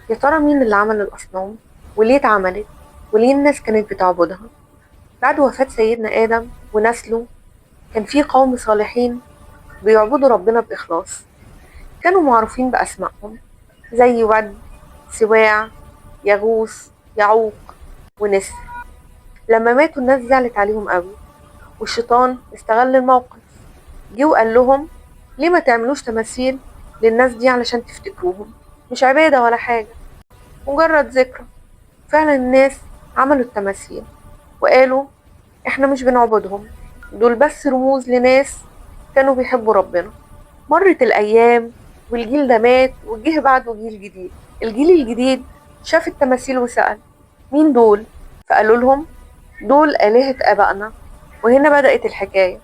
يا ترى مين اللي عمل الأصنام؟ وليه اتعملت؟ وليه الناس كانت بتعبدها؟ بعد وفاة سيدنا آدم ونسله كان في قوم صالحين بيعبدوا ربنا بإخلاص، كانوا معروفين بأسمائهم زي ود، سواع، يغوث، يعوق، ونسر. لما ماتوا الناس زعلت عليهم قوي، والشيطان استغل الموقف، جه وقال لهم ليه ما تعملوش تماثيل للناس دي علشان تفتكروهم؟ مش عبادة ولا حاجة، مجرد ذكرى. فعلا الناس عملوا التماثيل وقالوا احنا مش بنعبدهم، دول بس رموز لناس كانوا بيحبوا ربنا. مرت الأيام والجيل ده مات وجه بعده جيل جديد. الجيل الجديد شاف التماثيل وسأل مين دول؟ فقالوا لهم دول آلهة آبائنا. وهنا بدأت الحكاية،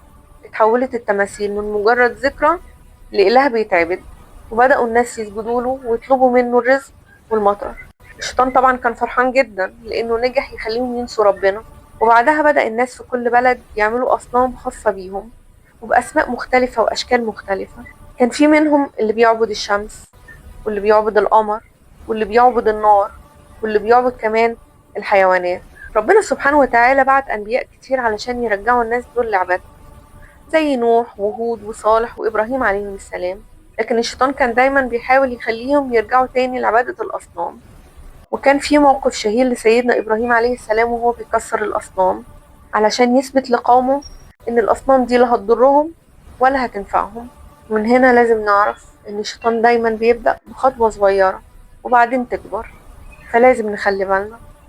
اتحولت التماثيل من مجرد ذكرى لإله بيتعبد، وبدأوا الناس يسجدوا له ويطلبوا منه الرزق والمطر. الشيطان طبعا كان فرحان جدا لأنه نجح يخليهم ينسوا ربنا. وبعدها بدأ الناس في كل بلد يعملوا أصنام خاصة بيهم وبأسماء مختلفة وأشكال مختلفة. كان في منهم اللي بيعبد الشمس، واللي بيعبد القمر، واللي بيعبد النار، واللي بيعبد كمان الحيوانات. ربنا سبحانه وتعالى بعت أنبياء كتير علشان يرجعوا الناس دول لعبادته، زي نوح وهود وصالح وإبراهيم عليهم السلام. لكن الشيطان كان دايما بيحاول يخليهم يرجعوا تاني لعبادة الأصنام. وكان في موقف شهير لسيدنا إبراهيم عليه السلام وهو بيكسر الأصنام علشان يثبت لقومه إن الأصنام دي لا هتضرهم ولا هتنفعهم. ومن هنا لازم نعرف إن الشيطان دايما بيبدأ بخطوة صغيرة وبعدين تكبر، فلازم نخلي بالنا.